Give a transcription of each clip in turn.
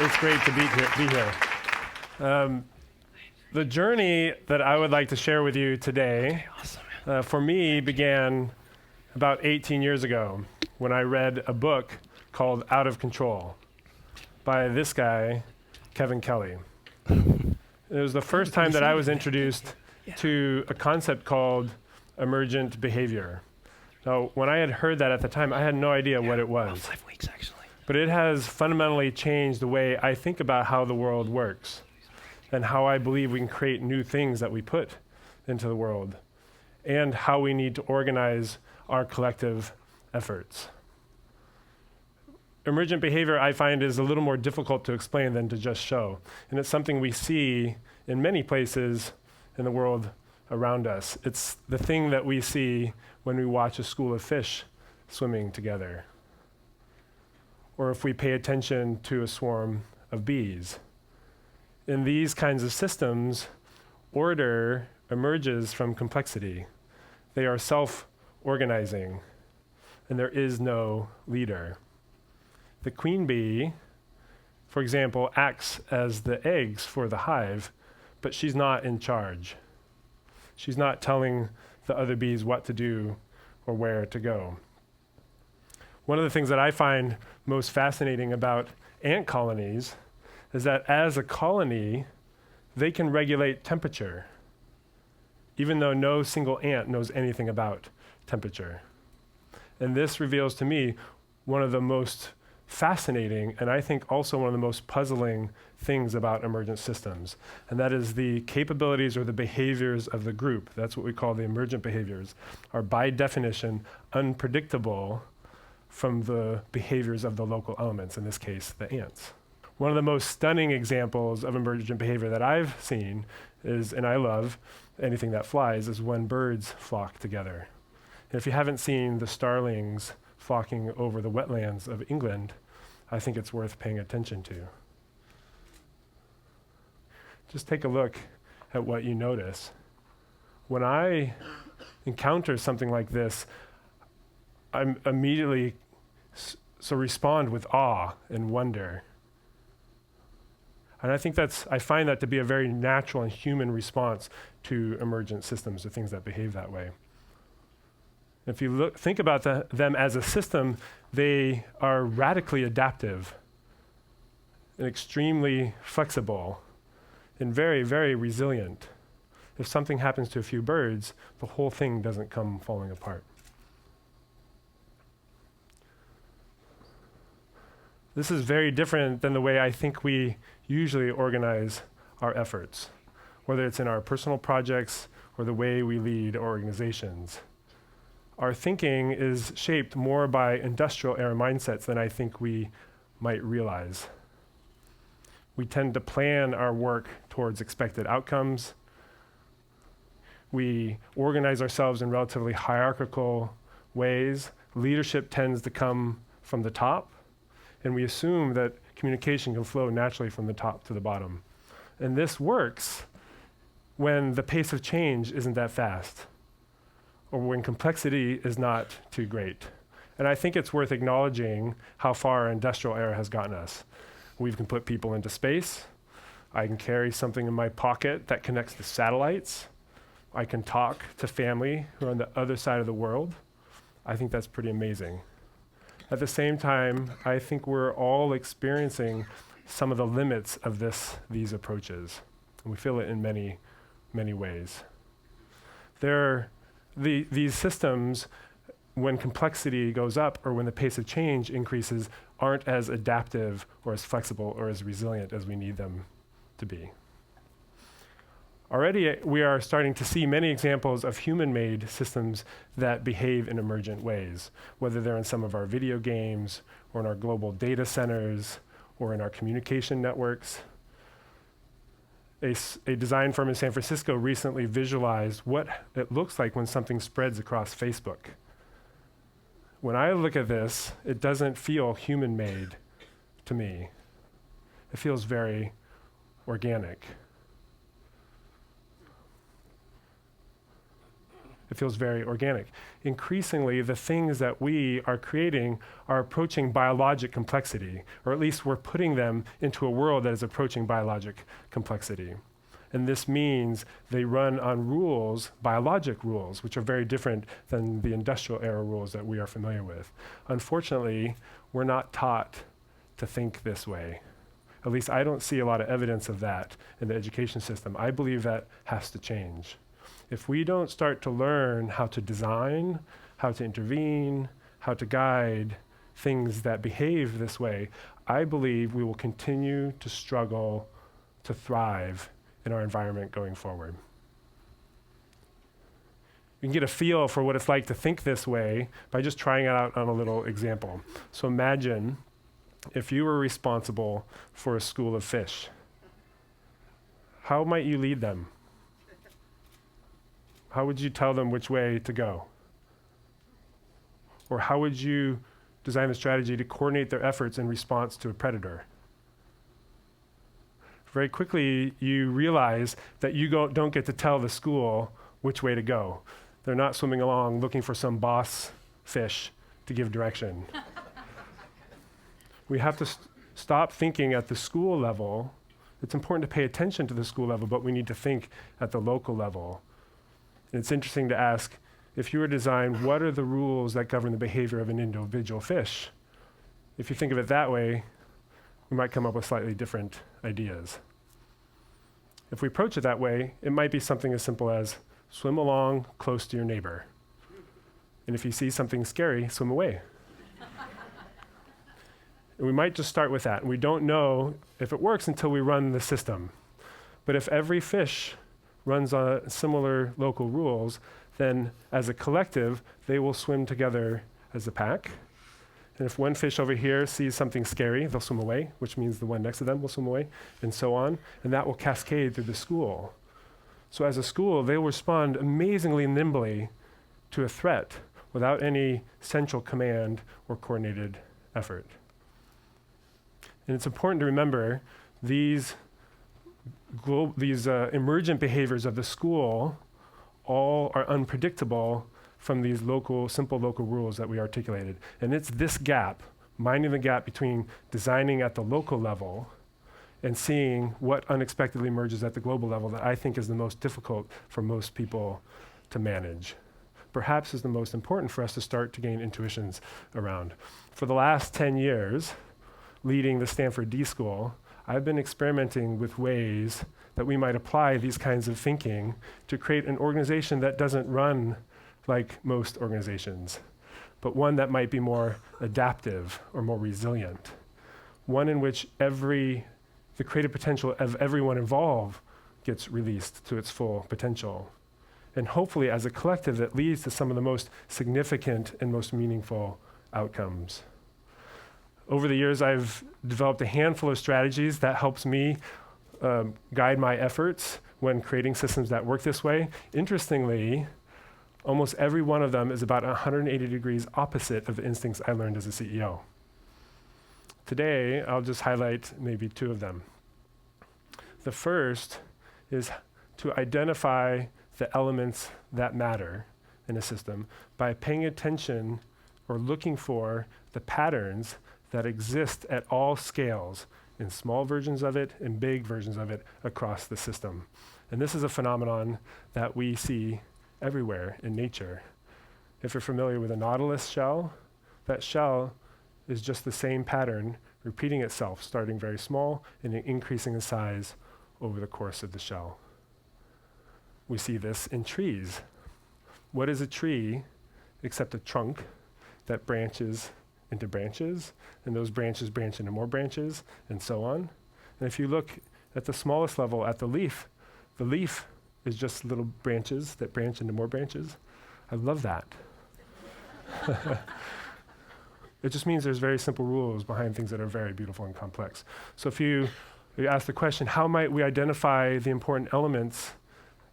It's great to be here. The journey that I would like to share with you today, for me, began about 18 years ago when I read a book called Out of Control by this guy, Kevin Kelly. It was the first time that I was introduced to a concept called Emergent Behavior. Now, when I had heard that at the time, I had no idea what it was. 5 weeks, actually. But it has fundamentally changed the way I think about how the world works and how I believe we can create new things that we put into the world and how we need to organize our collective efforts. Emergent behavior, I find, is a little more difficult to explain than to just show. And it's something we see in many places in the world around us. It's the thing that we see when we watch a school of fish swimming together, or if we pay attention to a swarm of bees. In these kinds of systems, order emerges from complexity. They are self-organizing, and there is no leader. The queen bee, for example, acts as the eggs for the hive, but she's not in charge. She's not telling the other bees what to do or where to go. One of the things that I find most fascinating about ant colonies is that as a colony, they can regulate temperature, even though no single ant knows anything about temperature. And this reveals to me one of the most fascinating, and I think also one of the most puzzling things about emergent systems, and that is the capabilities or the behaviors of the group. That's what we call the emergent behaviors, are by definition unpredictable from the behaviors of the local elements, in this case, the ants. One of the most stunning examples of emergent behavior that I've seen is, and I love anything that flies, is when birds flock together. And if you haven't seen the starlings flocking over the wetlands of England, I think it's worth paying attention to. Just take a look at what you notice. When I encounter something like this, I'm immediately respond with awe and wonder. And I find that to be a very natural and human response to emergent systems, to things that behave that way. If you think about them as a system, they are radically adaptive and extremely flexible and very, very resilient. If something happens to a few birds, the whole thing doesn't come falling apart. This is very different than the way I think we usually organize our efforts, whether it's in our personal projects or the way we lead organizations. Our thinking is shaped more by industrial era mindsets than I think we might realize. We tend to plan our work towards expected outcomes. We organize ourselves in relatively hierarchical ways. Leadership tends to come from the top, and we assume that communication can flow naturally from the top to the bottom. And this works when the pace of change isn't that fast, or when complexity is not too great. And I think it's worth acknowledging how far our industrial era has gotten us. We can put people into space. I can carry something in my pocket that connects to satellites. I can talk to family who are on the other side of the world. I think that's pretty amazing. At the same time, I think we're all experiencing some of the limits of these approaches. And we feel it in many, many ways. These systems, when complexity goes up or when the pace of change increases, aren't as adaptive or as flexible or as resilient as we need them to be. Already, we are starting to see many examples of human-made systems that behave in emergent ways, whether they're in some of our video games or in our global data centers or in our communication networks. A design firm in San Francisco recently visualized what it looks like when something spreads across Facebook. When I look at this, it doesn't feel human-made to me. It feels very organic. It feels very organic. Increasingly, the things that we are creating are approaching biologic complexity, or at least we're putting them into a world that is approaching biologic complexity. And this means they run on rules, biologic rules, which are very different than the industrial era rules that we are familiar with. Unfortunately, we're not taught to think this way. At least I don't see a lot of evidence of that in the education system. I believe that has to change. If we don't start to learn how to design, how to intervene, how to guide things that behave this way, I believe we will continue to struggle to thrive in our environment going forward. You can get a feel for what it's like to think this way by just trying it out on a little example. So imagine if you were responsible for a school of fish. How might you lead them? How would you tell them which way to go? Or how would you design a strategy to coordinate their efforts in response to a predator? Very quickly, you realize that you don't get to tell the school which way to go. They're not swimming along looking for some boss fish to give direction. We have to stop thinking at the school level. It's important to pay attention to the school level, but we need to think at the local level. And it's interesting to ask, if you were to design, what are the rules that govern the behavior of an individual fish? If you think of it that way, we might come up with slightly different ideas. If we approach it that way, it might be something as simple as swim along close to your neighbor. And if you see something scary, swim away. And we might just start with that. And we don't know if it works until we run the system. But if every fish runs on similar local rules, then as a collective, they will swim together as a pack. And if one fish over here sees something scary, they'll swim away, which means the one next to them will swim away, and so on. And that will cascade through the school. So as a school, they will respond amazingly nimbly to a threat without any central command or coordinated effort. And it's important to remember these emergent behaviors of the school all are unpredictable from these simple local rules that we articulated. And it's this gap, minding the gap between designing at the local level and seeing what unexpectedly emerges at the global level, that I think is the most difficult for most people to manage. Perhaps is the most important for us to start to gain intuitions around. For the last 10 years, leading the Stanford D.School, I've been experimenting with ways that we might apply these kinds of thinking to create an organization that doesn't run like most organizations, but one that might be more adaptive or more resilient. One in which the creative potential of everyone involved gets released to its full potential. And hopefully as a collective that leads to some of the most significant and most meaningful outcomes. Over the years, I've developed a handful of strategies that helps me guide my efforts when creating systems that work this way. Interestingly, almost every one of them is about 180 degrees opposite of the instincts I learned as a CEO. Today, I'll just highlight maybe two of them. The first is to identify the elements that matter in a system by paying attention or looking for the patterns that exist at all scales, in small versions of it and big versions of it across the system. And this is a phenomenon that we see everywhere in nature. If you're familiar with a nautilus shell, that shell is just the same pattern repeating itself, starting very small and increasing in size over the course of the shell. We see this in trees. What is a tree except a trunk that branches into branches, and those branches branch into more branches, and so on? And if you look at the smallest level, at the leaf is just little branches that branch into more branches. I love that. It just means there's very simple rules behind things that are very beautiful and complex. So if you ask the question, how might we identify the important elements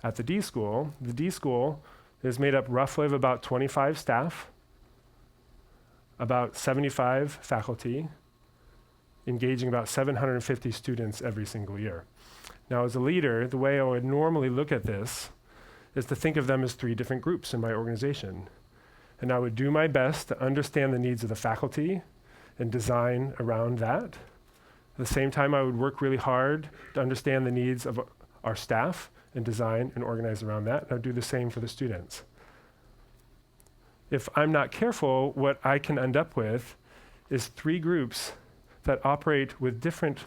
at the D-School? The D-School is made up roughly of about 25 staff, about 75 faculty, engaging about 750 students every single year. Now, as a leader, the way I would normally look at this is to think of them as 3 different groups in my organization. And I would do my best to understand the needs of the faculty and design around that. At the same time, I would work really hard to understand the needs of our staff and design and organize around that. And I'd do the same for the students. If I'm not careful, what I can end up with is 3 groups that operate with different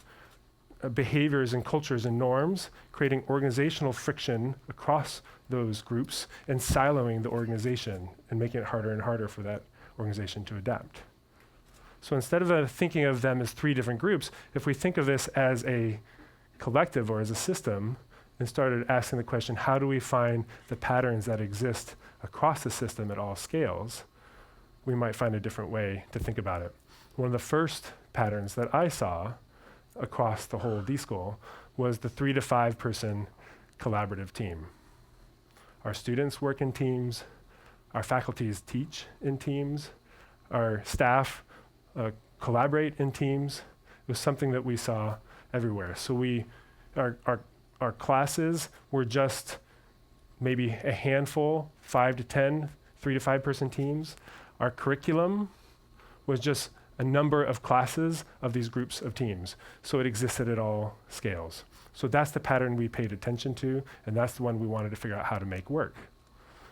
behaviors and cultures and norms, creating organizational friction across those groups and siloing the organization and making it harder and harder for that organization to adapt. So instead of thinking of them as 3 different groups, if we think of this as a collective or as a system and started asking the question, how do we find the patterns that exist across the system at all scales, we might find a different way to think about it. One of the first patterns that I saw across the whole D.School was the 3 to 5 person collaborative team. Our students work in teams, our faculties teach in teams, our staff collaborate in teams. It was something that we saw everywhere. So our classes were just maybe a handful, 5 to 10, 3 to 5 person teams. Our curriculum was just a number of classes of these groups of teams. So it existed at all scales. So that's the pattern we paid attention to, and that's the one we wanted to figure out how to make work.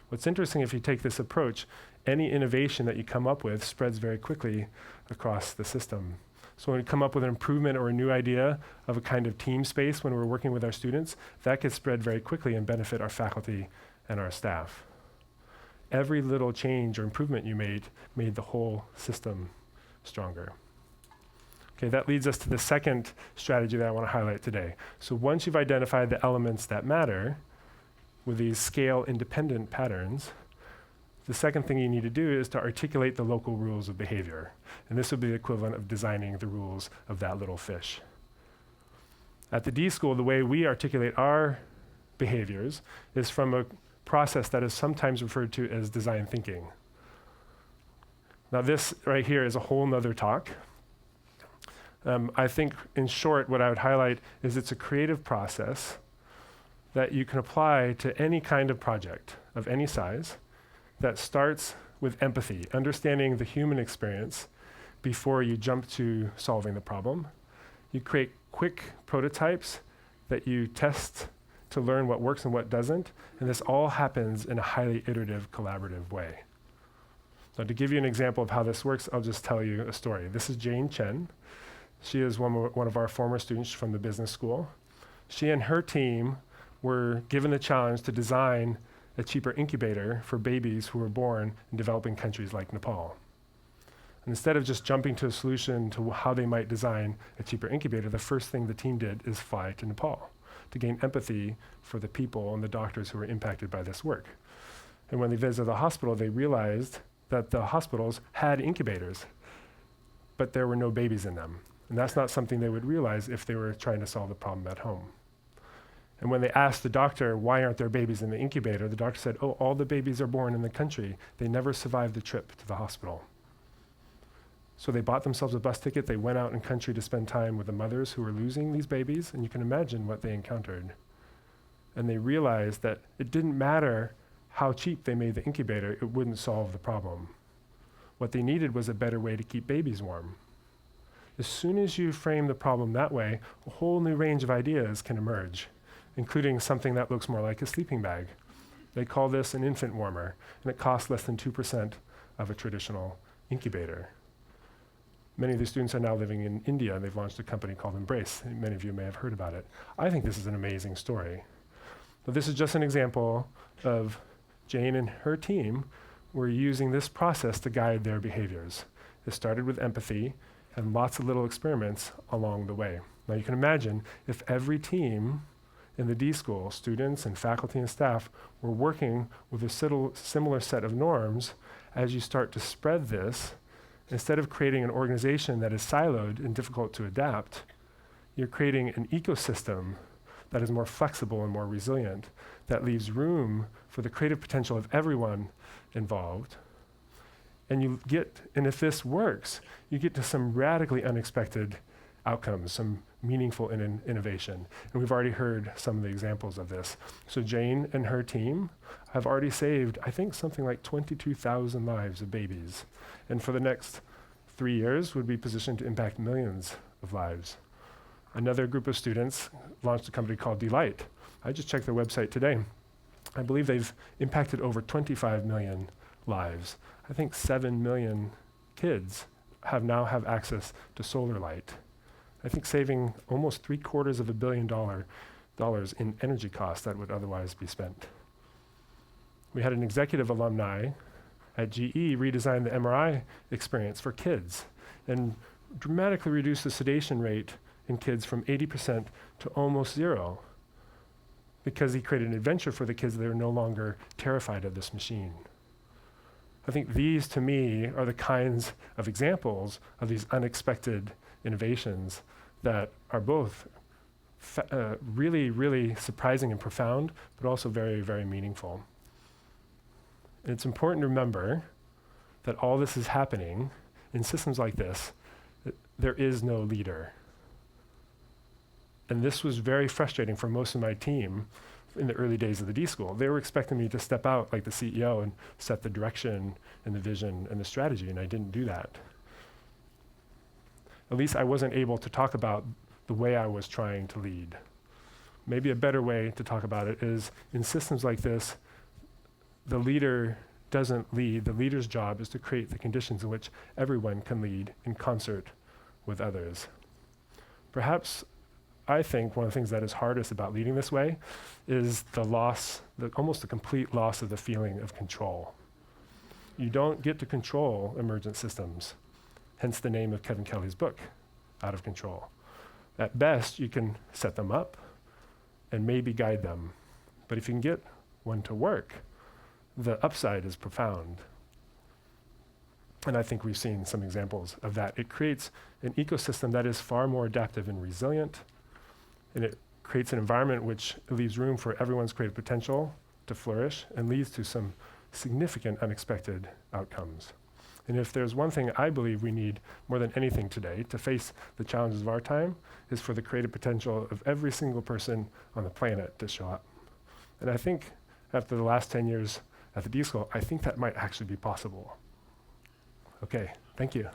What's interesting, if you take this approach, any innovation that you come up with spreads very quickly across the system. So when we come up with an improvement or a new idea of a kind of team space when we're working with our students, that gets spread very quickly and benefit our faculty and our staff. Every little change or improvement you made the whole system stronger. Okay, that leads us to the second strategy that I want to highlight today. So once you've identified the elements that matter with these scale-independent patterns, the second thing you need to do is to articulate the local rules of behavior. And this would be the equivalent of designing the rules of that little fish. At the D.School, the way we articulate our behaviors is from a process that is sometimes referred to as design thinking. Now this right here is a whole nother talk. I think in short, what I would highlight is it's a creative process that you can apply to any kind of project of any size that starts with empathy, understanding the human experience before you jump to solving the problem. You create quick prototypes that you test to learn what works and what doesn't, and this all happens in a highly iterative, collaborative way. Now, to give you an example of how this works, I'll just tell you a story. This is Jane Chen. She is one of our former students from the business school. She and her team were given the challenge to design a cheaper incubator for babies who were born in developing countries like Nepal. And instead of just jumping to a solution to how they might design a cheaper incubator, the first thing the team did is fly to Nepal to gain empathy for the people and the doctors who were impacted by this work. And when they visited the hospital, they realized that the hospitals had incubators, but there were no babies in them. And that's not something they would realize if they were trying to solve the problem at home. And when they asked the doctor, why aren't there babies in the incubator, the doctor said, oh, all the babies are born in the country. They never survived the trip to the hospital. So they bought themselves a bus ticket. They went out in country to spend time with the mothers who were losing these babies, and you can imagine what they encountered. And they realized that it didn't matter how cheap they made the incubator, it wouldn't solve the problem. What they needed was a better way to keep babies warm. As soon as you frame the problem that way, a whole new range of ideas can emerge, including something that looks more like a sleeping bag. They call this an infant warmer, and it costs less than 2% of a traditional incubator. Many of the students are now living in India. They've launched a company called Embrace. Many of you may have heard about it. I think this is an amazing story. But this is just an example of Jane and her team were using this process to guide their behaviors. It started with empathy and lots of little experiments along the way. Now you can imagine if every team in the D.School, students and faculty and staff, were working with a similar set of norms, as you start to spread this, instead of creating an organization that is siloed and difficult to adapt, you're creating an ecosystem that is more flexible and more resilient, that leaves room for the creative potential of everyone involved. And if this works, you get to some radically unexpected outcomes, some meaningful innovation. And we've already heard some of the examples of this. So Jane and her team have already saved, I think, something like 22,000 lives of babies. And for the next 3 years would be positioned to impact millions of lives. Another group of students launched a company called Delight. I just checked their website today. I believe they've impacted over 25 million lives. I think 7 million kids now have access to solar light. I think saving almost $750 million in energy costs that would otherwise be spent. We had an executive alumni at GE redesign the MRI experience for kids and dramatically reduce the sedation rate in kids from 80% to almost 0, because he created an adventure for the kids that are no longer terrified of this machine. I think these, to me, are the kinds of examples of these unexpected innovations that are both really, really surprising and profound, but also very, very meaningful. And it's important to remember that all this is happening in systems like this. There is no leader. And this was very frustrating for most of my team in the early days of the D-School. They were expecting me to step out like the CEO and set the direction and the vision and the strategy, and I didn't do that. At least I wasn't able to talk about the way I was trying to lead. Maybe a better way to talk about it is, in systems like this, the leader doesn't lead. The leader's job is to create the conditions in which everyone can lead in concert with others. Perhaps I think one of the things that is hardest about leading this way is the loss, almost the complete loss of the feeling of control. You don't get to control emergent systems, hence the name of Kevin Kelly's book, Out of Control. At best, you can set them up and maybe guide them. But if you can get one to work, the upside is profound. And I think we've seen some examples of that. It creates an ecosystem that is far more adaptive and resilient, and it creates an environment which leaves room for everyone's creative potential to flourish and leads to some significant unexpected outcomes. And if there's one thing I believe we need more than anything today to face the challenges of our time, is for the creative potential of every single person on the planet to show up. And I think after the last 10 years at the D-School, I think that might actually be possible. Okay, thank you.